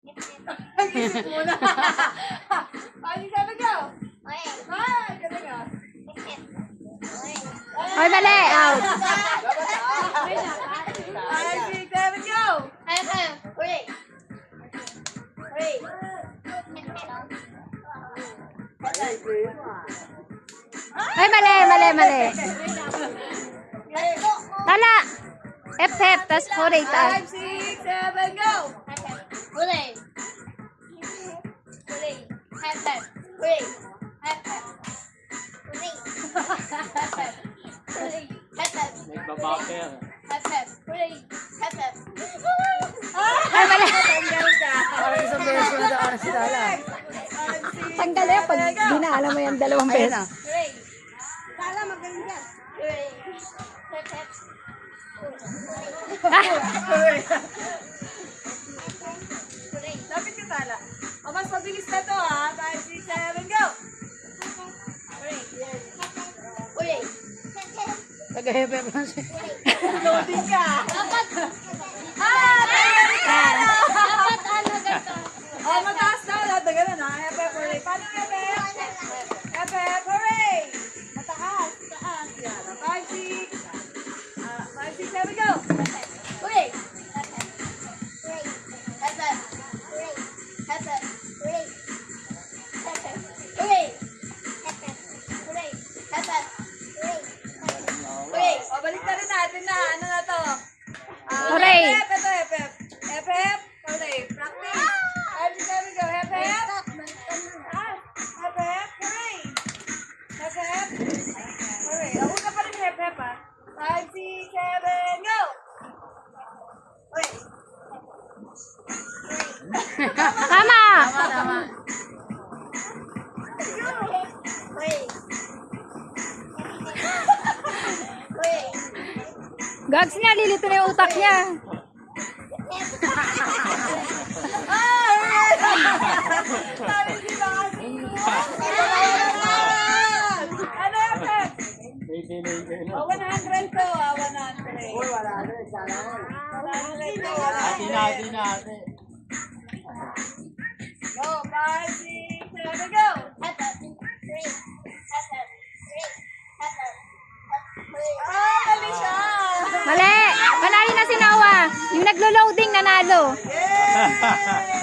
Nag-isip muna. 5, 6, 7, go! Ay, galing ah. Hoy, mali. Out. 5, 6, 7, go! Ay, mali, mali, mali. Tala. F, tas hurry, 5, 6, 7, go! Nagbabaker. Ay, mali. Tanggal ka. Isang beses na daan si Dala. Tanggal yan pag dinala mo yan 2 beses. Tala, magaling yan. Lapit ka tala. O, mas mabilis na to ha. 5, 6, 7, go! Taga-hepe pa siya. Loading ka. Ah! Oh, mataas na. Lahat na ganun ha. Hep, hooray. Paano hep? Hep, hooray! Mataas. Taas. Yan. 5, 6. 5, 6, 7, go! O, balik na rin natin na. Ano na to? Hooray. Hep, ito hep. Hep, hooray. Practice. 5, 6, 7, go. Hep, hep. Hep, hooray. Hep, hooray. O, una pa rin hep, ha. 5, 6, 7, go! Hooray. Tama. Gags niya, lilito na yung utak niya. Sabi si Bakasi. Ano yung hep? O, 100 to, 100. Uy, wala na. Sana mo. 100 to, 100. Ate. Go, 5, 6, 7, go! Ah, mali siya! Mali. Manali na si Noah. Yung naglo-loading nanalo. Yay!